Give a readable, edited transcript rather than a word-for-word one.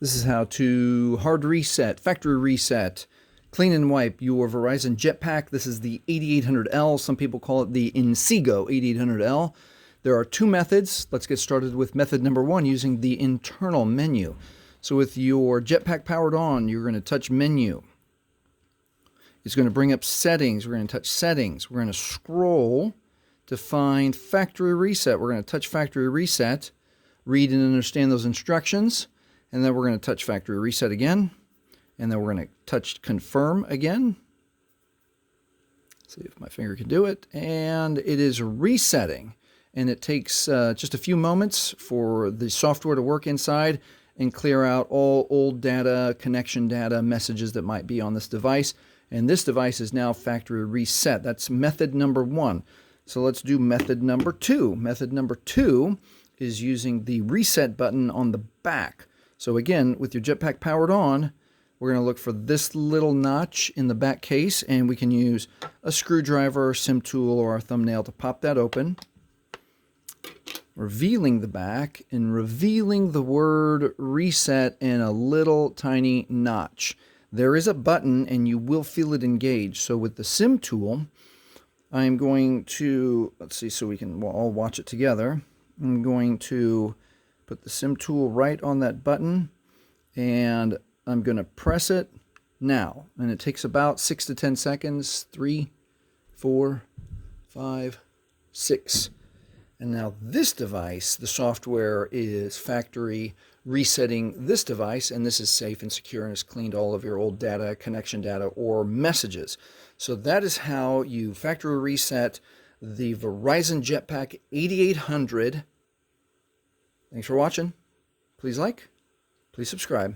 This is how to hard reset, factory reset, clean and wipe your Verizon Jetpack. This is the 8800L. Some people call it the Inseego 8800L. There are two methods. Let's get started with method number one using the internal menu. So with your Jetpack powered on, you're going to touch menu. It's going to bring up settings. We're going to touch settings. We're going to scroll to find factory reset. We're going to touch factory reset, read and understand those instructions. And then we're going to touch factory reset again. And then we're going to touch confirm again. See if my finger can do it. And it is resetting. And it takes just a few moments for the software to work inside and clear out all old data, connection data, messages that might be on this device. And this device is now factory reset. That's method number one. So let's do method number two. Method number two is using the reset button on the back. So again, with your Jetpack powered on, we're going to look for this little notch in the back case, and we can use a screwdriver, sim tool, or a thumbnail to pop that open, revealing the back and revealing the word reset in a little tiny notch. There is a button, and you will feel it engage. So with the sim tool, I'm going to, let's see, so we can all watch it together. I'm going to put the sim tool right on that button, and I'm going to press it now. And it takes about 6 to 10 seconds. 3, 4, 5, 6. And now this device, the software is factory resetting this device, and this is safe and secure and has cleaned all of your old data, connection data, or messages. So that is how you factory reset the Verizon Jetpack 8800. Thanks for watching. Please like, please subscribe.